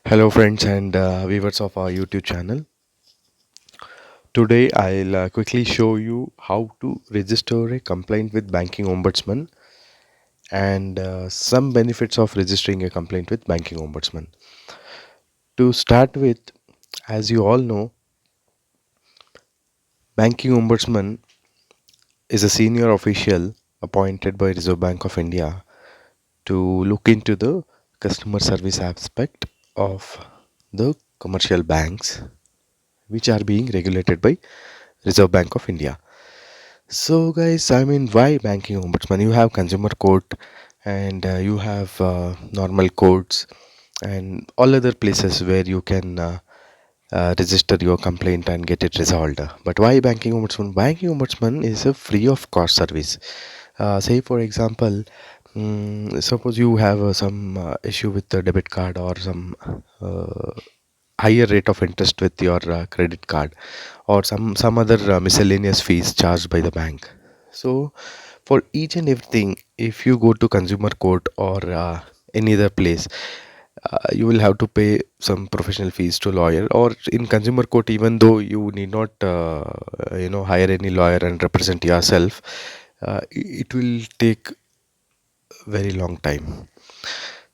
Hello, friends and viewers of our YouTube channel. Today, I'll quickly show you how to register a complaint with Banking Ombudsman and some benefits of registering a complaint with Banking Ombudsman. To start with, as you all know, Banking Ombudsman is a senior official appointed by Reserve Bank of India to look into the customer service aspect of the commercial banks which are being regulated by Reserve Bank of India. So, guys, I mean, why banking ombudsman? You have consumer court and you have normal courts and all other places where you can register your complaint and get it resolved. But why banking ombudsman? Banking ombudsman is a free of cost service. Say, for example, suppose you have some issue with the debit card or some higher rate of interest with your credit card or some other miscellaneous fees charged by the bank. So for each and everything, if you go to consumer court or any other place, you will have to pay some professional fees to lawyer. Or in consumer court, even though you need not hire any lawyer and represent yourself, it will take very long time.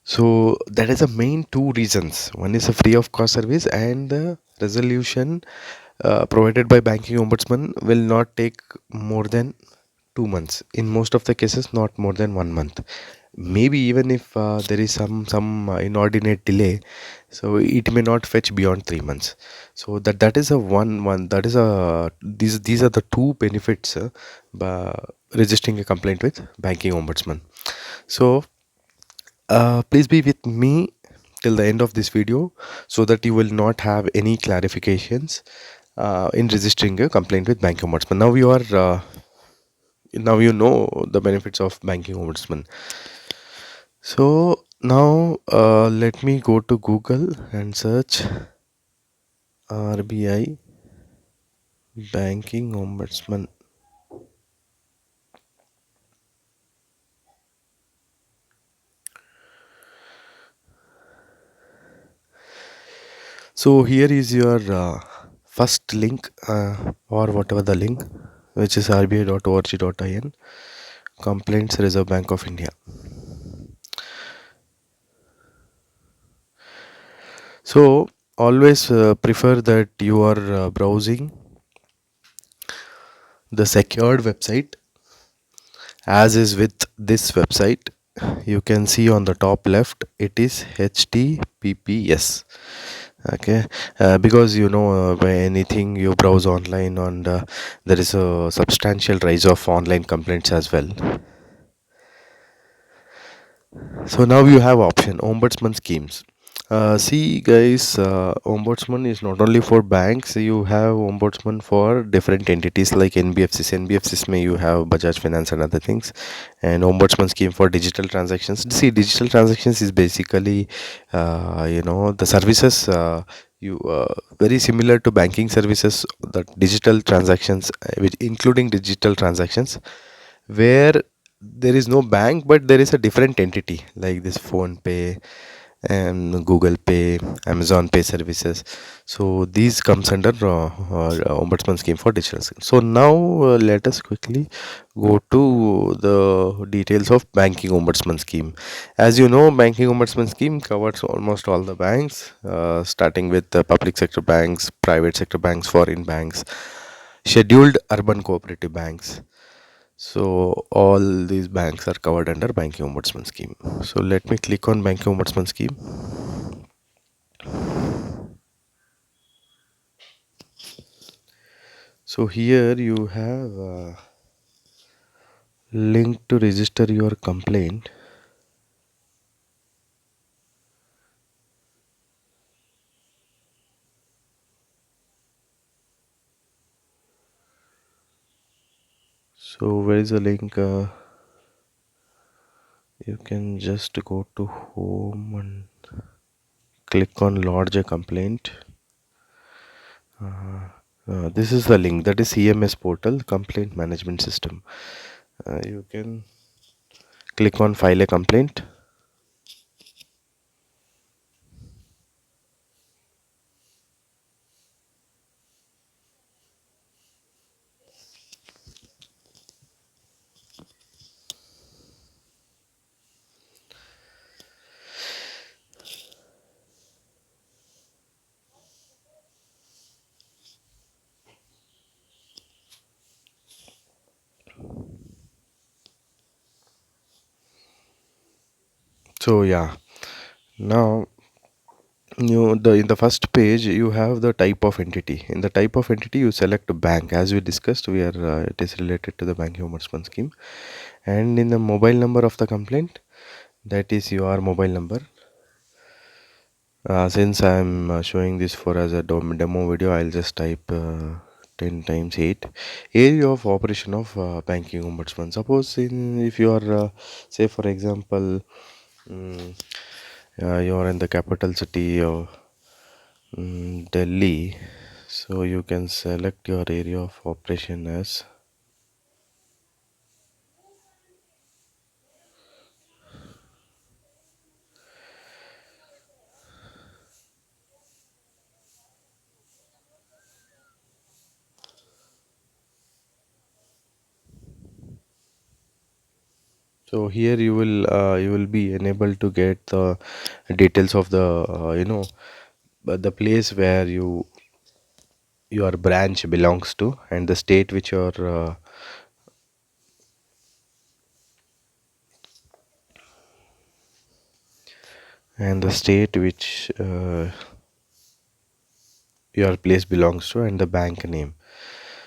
So that is the main two reasons. One is a free of cost service, and the resolution provided by banking ombudsman will not take more than 2 months. In most of the cases, not more than 1 month. Maybe even if there is some inordinate delay, so it may not fetch beyond 3 months. So that is a one that is a these are the two benefits by registering a complaint with banking ombudsman. So please be with me till the end of this video so that you will not have any clarifications in registering a complaint with banking ombudsman. Now you know the benefits of banking ombudsman. So now let me go to Google and search RBI banking ombudsman. So here is your first link or whatever the link, which is rbi.org.in, complaints Reserve Bank of India. So always prefer that you are browsing the secured website. As is with this website, you can see on the top left it is HTTPS. Okay, because by anything you browse online, and there is a substantial rise of online complaints as well. So now you have option ombudsman schemes. See, guys, ombudsman is not only for banks. You have ombudsman for different entities like NBFCs. NBFCs may you have Bajaj Finance and other things, and ombudsman scheme for digital transactions. See, digital transactions is basically, the services. You very similar to banking services, the digital transactions, which including digital transactions, where there is no bank but there is a different entity like this phone pay and Google Pay, Amazon Pay services. So these comes under ombudsman scheme for digital scheme. So now let us quickly go to the details of banking ombudsman scheme. As you know, banking ombudsman scheme covers almost all the banks, starting with the public sector banks, private sector banks, foreign banks, scheduled urban cooperative banks. So all these banks are covered under banking ombudsman scheme. So let me click on banking ombudsman scheme. So here you have a link to register your complaint. So where is the link? You can just go to home and click on lodge a complaint. This is the link, that is CMS portal, complaint management system. You can click on file a complaint. So yeah, now in the first page you have the type of entity. In the type of entity you select bank. As we discussed, we are it is related to the banking ombudsman scheme. And in the mobile number of the complaint, that is your mobile number. Since I'm showing this for as a demo video, I'll just type 10 times 8. Area of operation of banking ombudsman. Suppose if you are say for example, mm, you are in the capital city of Delhi, so you can select your area of operation as. So here you will be enabled to get the details of the the place where your branch belongs to, and the state which your and the state which your place belongs to, and the bank name.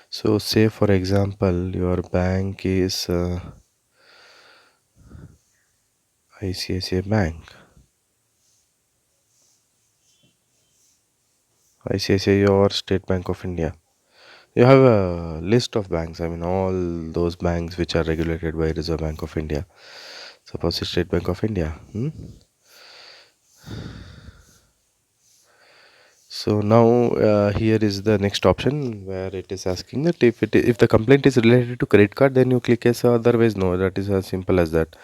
So say for example your bank is ICICI Bank, ICICI or State Bank of India. You have a list of banks. I mean, all those banks which are regulated by Reserve Bank of India. Suppose it's State Bank of India. So now here is the next option where it is asking that if the complaint is related to credit card, then you click yes. Otherwise, no. That is as simple as that.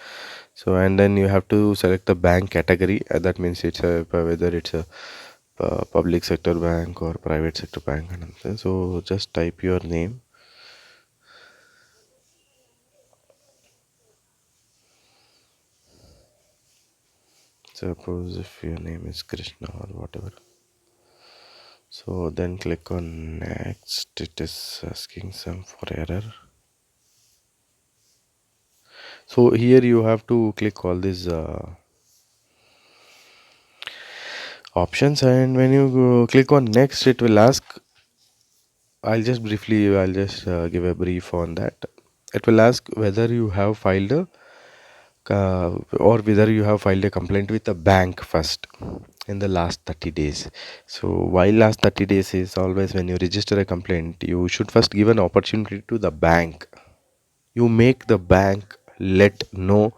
So and then you have to select the bank category. That means it's whether it's a public sector bank or private sector bank. So just type your name. Suppose if your name is Krishna or whatever. So then click on next. It is asking some for error. So here you have to click all these options, and when you click on next, it will ask. I'll just give a brief on that. It will ask whether you have filed a or whether you have filed a complaint with the bank first in the last 30 days. So while last 30 days is always when you register a complaint, you should first give an opportunity to the bank. You make the bank let know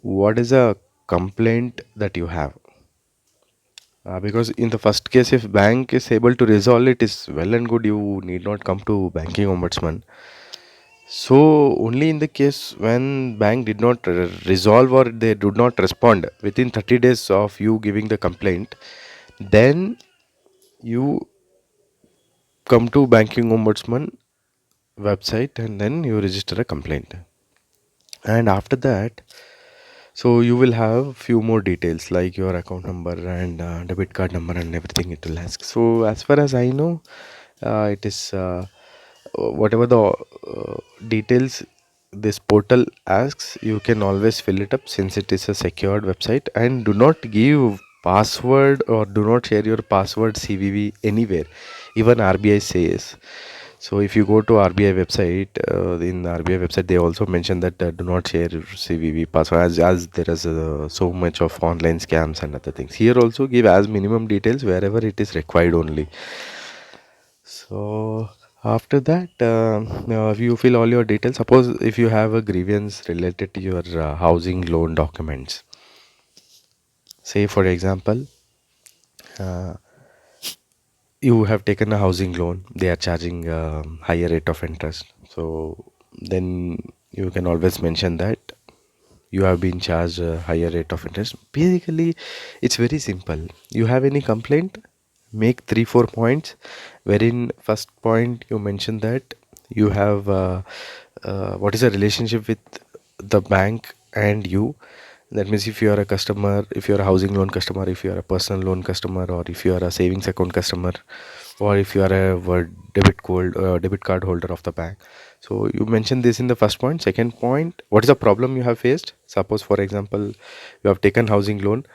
what is a complaint that you have. Because in the first case, if bank is able to resolve it, is well and good. You need not come to banking ombudsman. So only in the case when bank did not resolve or they did not respond within 30 days of you giving the complaint, then you come to banking ombudsman website and then you register a complaint. And after that, so you will have few more details like your account number and debit card number and everything it will ask. So as far as I know, it is whatever the details this portal asks, you can always fill it up since it is a secured website. And do not give password or do not share your password CVV anywhere. Even RBI says. So if you go to RBI website, in the RBI website they also mention that do not share CVV password as there is so much of online scams and other things. Here also give as minimum details wherever it is required only. So after that, you fill all your details. Suppose if you have a grievance related to your housing loan documents. Say for example, uh, you have taken a housing loan. They are charging higher rate of interest. So then you can always mention that you have been charged a higher rate of interest. Basically, it's very simple. You have any complaint, make 3-4 points, wherein first point you mention that you have what is the relationship with the bank and you. That means if you are a customer, if you are a housing loan customer, if you are a personal loan customer, or if you are a savings account customer, or if you are a debit card holder of the bank. So you mentioned this in the first point. Second point, what is the problem you have faced? Suppose, for example, you have taken housing loan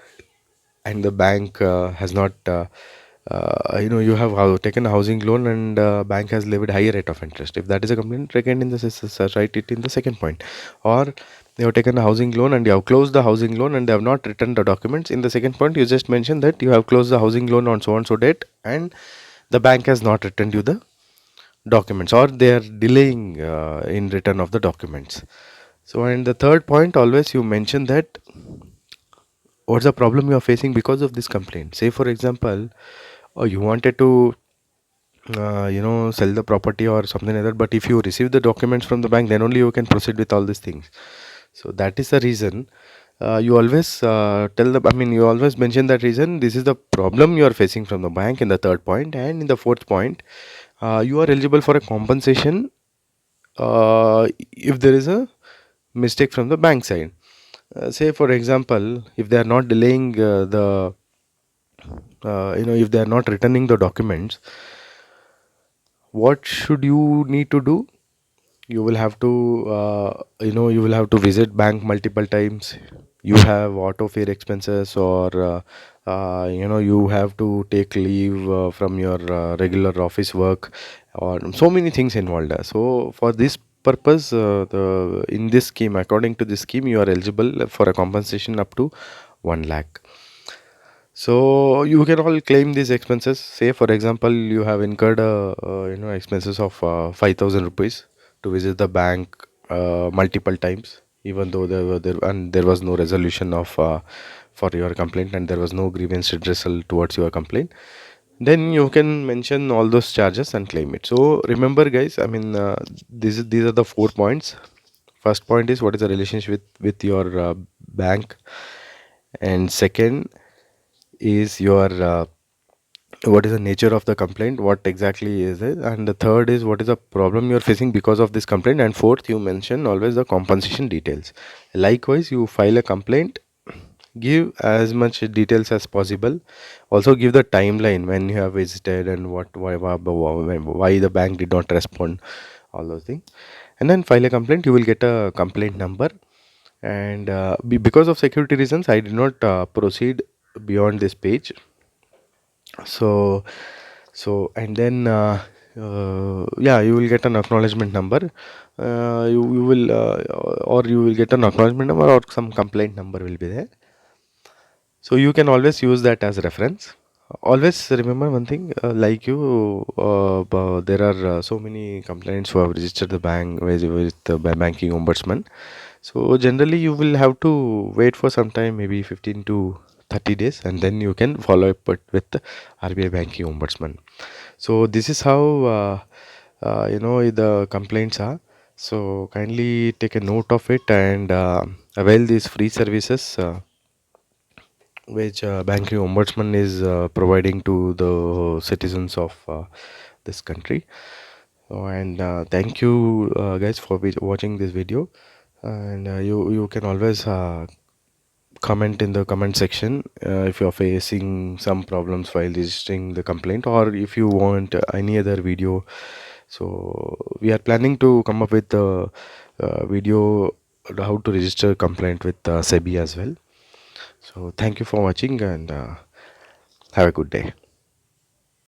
and the bank has not you have taken a housing loan and bank has levied higher rate of interest. If that is a complaint, again in the write it in the second point. Or you have taken a housing loan and you have closed the housing loan and they have not returned the documents. In the second point, you just mentioned that you have closed the housing loan on so and so date and the bank has not returned you the documents, or they are delaying in return of the documents. So, and the third point, always you mention that what's the problem you are facing because of this complaint. Say for example, you wanted to sell the property or something like that, but if you receive the documents from the bank, then only you can proceed with all these things. So that is the reason you always you always mention that reason. This is the problem you are facing from the bank in the third point. And in the fourth point, you are eligible for a compensation if there is a mistake from the bank side. Say for example, if they are not delaying the if they are not returning the documents, what should you need to do? You will have to you will have to visit bank multiple times. You have auto fare expenses, or you have to take leave from your regular office work, or so many things involved. So for this purpose, the in this scheme, according to this scheme, you are eligible for a compensation up to 1 lakh. So you can all claim these expenses. Say for example, you have incurred expenses of 5,000 rupees to visit the bank multiple times, even though there was no resolution of for your complaint, and there was no grievance redressal towards your complaint. Then you can mention all those charges and claim it. So remember, guys, these are the 4 points. First point is what is the relationship with your bank, and second is your what is the nature of the complaint, what exactly is it, and the third is what is the problem you're facing because of this complaint, and fourth, you mention always the compensation details. Likewise, you file a complaint, give as much details as possible. Also give the timeline when you have visited and why the bank did not respond, all those things. And then file a complaint. You will get a complaint number. And because of security reasons, I did not proceed beyond this page. So and then yeah, you will get an acknowledgement number. You will or you will get an acknowledgement number, or some complaint number will be there. So you can always use that as reference. Always remember one thing, there are so many complaints who have registered the bank with the banking ombudsman. So generally you will have to wait for some time, maybe 15 to 30 days, and then you can follow up with the RBI banking ombudsman. So this is how the complaints are. So kindly take a note of it and avail these free services which banking ombudsman is providing to the citizens of this country. And thank you guys for watching this video. And you can always comment in the comment section if you are facing some problems while registering the complaint, or if you want any other video. So we are planning to come up with a video how to register complaint with SEBI as well. So thank you for watching, and have a good day.